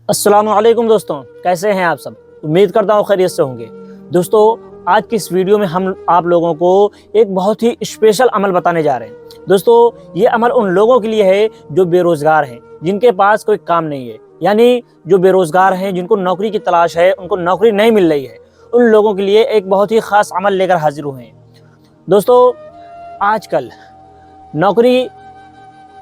السلام علیکم دوستوں، کیسے ہیں آپ سب؟ امید کرتا ہوں خیریت سے ہوں گے۔ دوستوں، آج کی اس ویڈیو میں ہم آپ لوگوں کو ایک بہت ہی اسپیشل عمل بتانے جا رہے ہیں۔ دوستوں، یہ عمل ان لوگوں کے لیے ہے جو بے روزگار ہیں، جن کے پاس کوئی کام نہیں ہے، یعنی جو بے روزگار ہیں، جن کو نوکری کی تلاش ہے، ان کو نوکری نہیں مل رہی ہے، ان لوگوں کے لیے ایک بہت ہی خاص عمل لے کر حاضر ہوئے ہیں۔ دوستوں، آج کل نوکری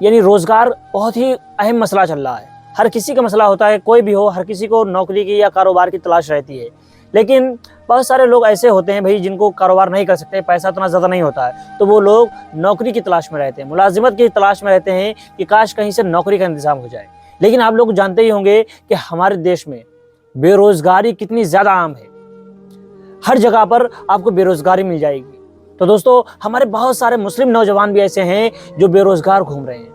یعنی روزگار بہت ہی اہم مسئلہ چل رہا ہے۔ ہر کسی کا مسئلہ ہوتا ہے، کوئی بھی ہو، ہر کسی کو نوکری کی یا کاروبار کی تلاش رہتی ہے، لیکن بہت سارے لوگ ایسے ہوتے ہیں بھائی جن کو کاروبار نہیں کر سکتے، پیسہ اتنا زیادہ نہیں ہوتا ہے، تو وہ لوگ نوکری کی تلاش میں رہتے ہیں، ملازمت کی تلاش میں رہتے ہیں کہ کاش کہیں سے نوکری کا انتظام ہو جائے۔ لیکن آپ لوگ جانتے ہی ہوں گے کہ ہمارے دیش میں بے روزگاری کتنی زیادہ عام ہے، ہر جگہ پر آپ کو بے روزگاری مل جائے گی۔ تو دوستو، ہمارے بہت سارے مسلم نوجوان بھی ایسے ہیں جو بے روزگار گھوم رہے ہیں۔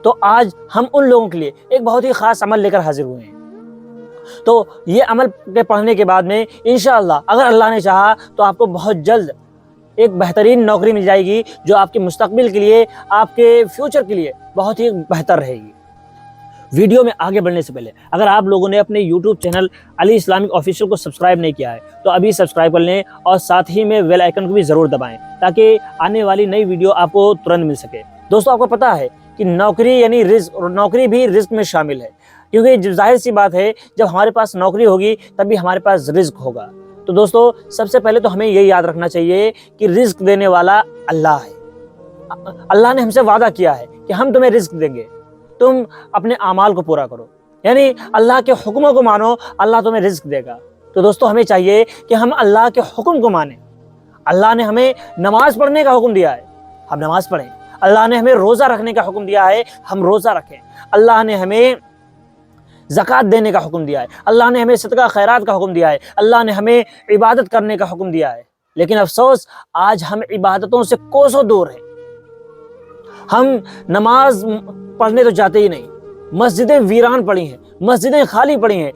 تو آج ہم ان لوگوں کے لیے ایک بہت ہی خاص عمل لے کر حاضر ہوئے ہیں۔ تو یہ عمل کے پڑھنے کے بعد میں انشاءاللہ اگر اللہ نے چاہا تو آپ کو بہت جلد ایک بہترین نوکری مل جائے گی جو آپ کے مستقبل کے لیے، آپ کے فیوچر کے لیے بہت ہی بہتر رہے گی۔ ویڈیو میں آگے بڑھنے سے پہلے اگر آپ لوگوں نے اپنے یوٹیوب چینل علی اسلامک آفیشیل کو سبسکرائب نہیں کیا ہے تو ابھی سبسکرائب کر لیں، اور ساتھ ہی میں بیل آئیکن کو بھی ضرور دبائیں تاکہ آنے والی نئی ویڈیو آپ کو ترنت مل سکے۔ دوستو، آپ کو پتہ ہے کہ نوکری یعنی رزق، اور نوکری بھی رزق میں شامل ہے، کیونکہ ظاہر سی بات ہے جب ہمارے پاس نوکری ہوگی تبھی ہمارے پاس رزق ہوگا۔ تو دوستو، سب سے پہلے تو ہمیں یہ یاد رکھنا چاہیے کہ رزق دینے والا اللہ ہے۔ اللہ نے ہم سے وعدہ کیا ہے کہ ہم تمہیں رزق دیں گے، تم اپنے اعمال کو پورا کرو، یعنی اللہ کے حکموں کو مانو، اللہ تمہیں رزق دے گا۔ تو دوستو، ہمیں چاہیے کہ ہم اللہ کے حکم کو مانیں۔ اللہ نے ہمیں نماز پڑھنے کا حکم دیا ہے، ہم نماز پڑھیں۔ اللہ نے ہمیں روزہ رکھنے کا حکم دیا ہے، ہم روزہ رکھیں۔ اللہ نے ہمیں زکوٰۃ دینے کا حکم دیا ہے، اللہ نے ہمیں صدقہ خیرات کا حکم دیا ہے، اللہ نے ہمیں عبادت کرنے کا حکم دیا ہے۔ لیکن افسوس، آج ہم عبادتوں سے کوسوں دور ہیں۔ ہم نماز پڑھنے تو جاتے ہی نہیں، مسجدیں ویران پڑی ہیں، مسجدیں خالی پڑی ہیں۔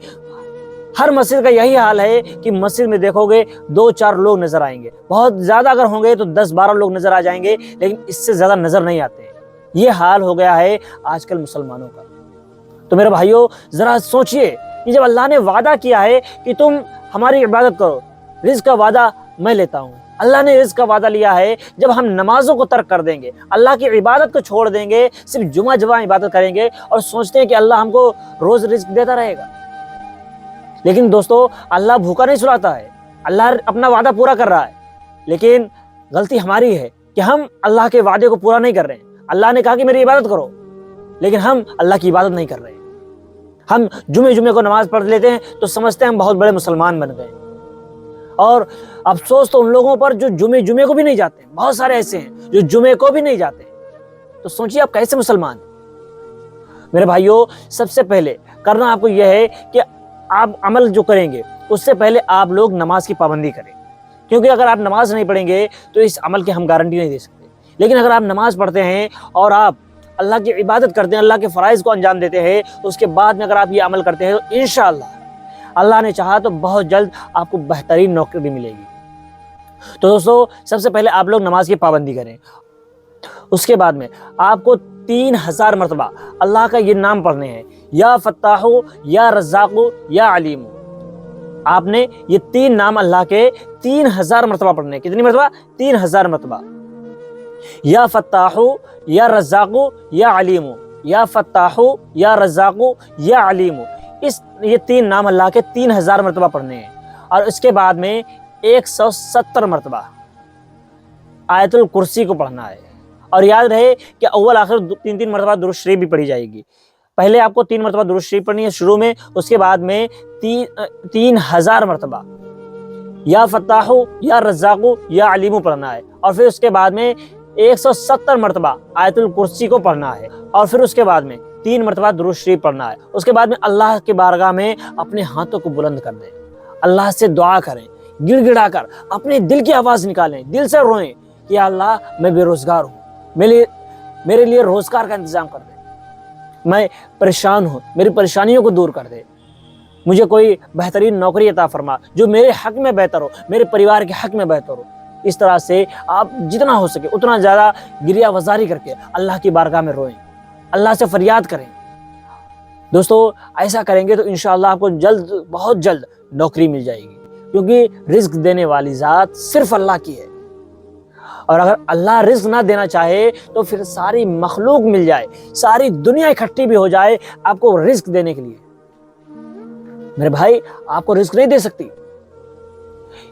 ہر مسجد کا یہی حال ہے کہ مسجد میں دیکھو گے 2-4 لوگ نظر آئیں گے، بہت زیادہ اگر ہوں گے تو 10-12 لوگ نظر آ جائیں گے، لیکن اس سے زیادہ نظر نہیں آتے ہیں۔ یہ حال ہو گیا ہے آج کل مسلمانوں کا۔ تو میرے بھائیوں، ذرا سوچئے کہ جب اللہ نے وعدہ کیا ہے کہ تم ہماری عبادت کرو، رزق کا وعدہ میں لیتا ہوں، اللہ نے رزق کا وعدہ لیا ہے، جب ہم نمازوں کو ترک کر دیں گے، اللہ کی عبادت کو چھوڑ دیں گے، صرف جمعہ عبادت کریں گے اور سوچتے ہیں کہ اللہ ہم کو روز رزق دیتا رہے گا۔ لیکن دوستو، اللہ بھوکا نہیں سلاتا ہے، اللہ اپنا وعدہ پورا کر رہا ہے، لیکن غلطی ہماری ہے کہ ہم اللہ کے وعدے کو پورا نہیں کر رہے ہیں۔ اللہ نے کہا کہ میری عبادت کرو، لیکن ہم اللہ کی عبادت نہیں کر رہے ہیں۔ ہم جمعے کو نماز پڑھ لیتے ہیں تو سمجھتے ہیں ہم بہت بڑے مسلمان بن گئے، اور افسوس تو ان لوگوں پر جو جمعے کو بھی نہیں جاتے۔ بہت سارے ایسے ہیں جو جمعے کو بھی نہیں جاتے۔ تو سوچیے آپ کیسے مسلمان ہیں۔ میرے بھائیوں، سب سے پہلے کرنا آپ کو یہ ہے کہ آپ عمل جو کریں گے اس سے پہلے آپ لوگ نماز کی پابندی کریں، کیونکہ اگر آپ نماز نہیں پڑھیں گے تو اس عمل کی ہم گارنٹی نہیں دے سکتے۔ لیکن اگر آپ نماز پڑھتے ہیں اور آپ اللہ کی عبادت کرتے ہیں، اللہ کے فرائض کو انجام دیتے ہیں، اس کے بعد میں اگر آپ یہ عمل کرتے ہیں تو انشاءاللہ اللہ نے چاہا تو بہت جلد آپ کو بہترین نوکری ملے گی۔ تو دوستو، سب سے پہلے آپ لوگ نماز کی پابندی کریں۔ اس کے بعد میں آپ کو 3000 مرتبہ اللہ کا یہ نام پڑھنے ہیں، یا فتاح، یا رزاق، یا علیم۔ آپ نے یہ 3 نام اللہ کے 3000 مرتبہ پڑھنے ہیں۔ کتنی مرتبہ؟ 3000 مرتبہ۔ یا فتاح، یا رزاق، یا علیم، یا فتاح، یا رزاق، یا علیم۔ یہ 3 نام اللہ کے 3000 مرتبہ پڑھنے ہیں، اور اس کے بعد میں 170 مرتبہ آیت الکرسی کو پڑھنا ہے۔ اور یاد رہے کہ اول آخر 3 مرتبہ درود شریف بھی پڑھی جائے گی۔ پہلے آپ کو 3 مرتبہ درود شریف پڑھنی ہے شروع میں، اس کے بعد میں 3000 مرتبہ یا فتاح، یا رزاق، یا علیم پڑھنا ہے، اور پھر اس کے بعد میں 170 مرتبہ آیت الکرسی کو پڑھنا ہے، اور پھر اس کے بعد میں 3 مرتبہ درود شریف پڑھنا ہے۔ اس کے بعد میں اللہ کے بارگاہ میں اپنے ہاتھوں کو بلند کر دیں، اللہ سے دعا کریں، گڑ گڑا کر اپنے دل کی آواز نکالیں، دل سے روئیں کہ یا اللہ، میں بے روزگار ہوں، میرے لیے روزگار کا انتظام کر دے، میں پریشان ہوں، میری پریشانیوں کو دور کر دے، مجھے کوئی بہترین نوکری عطا فرما جو میرے حق میں بہتر ہو، میرے پریوار کے حق میں بہتر ہو۔ اس طرح سے آپ جتنا ہو سکے اتنا زیادہ گریہ وزاری کر کے اللہ کی بارگاہ میں روئیں، اللہ سے فریاد کریں۔ دوستو ایسا کریں گے تو انشاءاللہ آپ کو بہت جلد نوکری مل جائے گی، کیونکہ رزق دینے والی ذات صرف اللہ کی ہے، اور اگر اللہ رزق نہ دینا چاہے تو پھر ساری مخلوق مل جائے، ساری دنیا اکٹھی بھی ہو جائے آپ کو رزق دینے کے لیے، میرے بھائی آپ کو رزق نہیں دے سکتی۔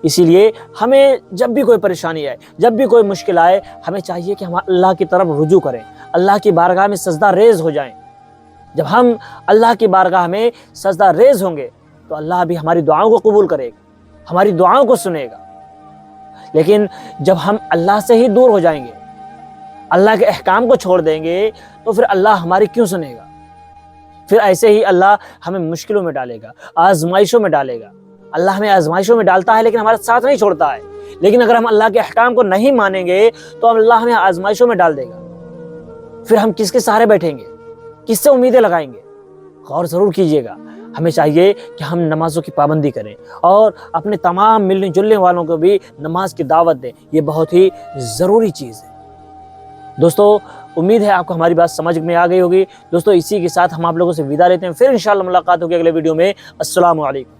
اسی لیے ہمیں جب بھی کوئی پریشانی آئے، جب بھی کوئی مشکل آئے، ہمیں چاہیے کہ ہم اللہ کی طرف رجوع کریں، اللہ کی بارگاہ میں سجدہ ریز ہو جائیں۔ جب ہم اللہ کی بارگاہ میں سجدہ ریز ہوں گے تو اللہ بھی ہماری دعاؤں کو قبول کرے گا، ہماری دعاؤں کو سنے گا۔ لیکن جب ہم اللہ سے ہی دور ہو جائیں گے، اللہ کے احکام کو چھوڑ دیں گے، تو پھر اللہ ہماری کیوں سنے گا؟ پھر ایسے ہی اللہ ہمیں مشکلوں میں ڈالے گا، آزمائشوں میں ڈالے گا۔ اللہ ہمیں آزمائشوں میں ڈالتا ہے لیکن ہمارا ساتھ نہیں چھوڑتا ہے، لیکن اگر ہم اللہ کے احکام کو نہیں مانیں گے تو اللہ ہمیں آزمائشوں میں ڈال دے گا۔ پھر ہم کس کے سہارے بیٹھیں گے؟ کس سے امیدیں لگائیں گے؟ غور ضرور کیجئے گا۔ ہمیں چاہیے کہ ہم نمازوں کی پابندی کریں اور اپنے تمام ملنے جلنے والوں کو بھی نماز کی دعوت دیں، یہ بہت ہی ضروری چیز ہے۔ دوستو امید ہے آپ کو ہماری بات سمجھ میں آ گئی ہوگی۔ دوستو اسی کے ساتھ ہم آپ لوگوں سے وداع لیتے ہیں، پھر انشاءاللہ ملاقات ہوگی اگلے ویڈیو میں۔ السلام علیکم۔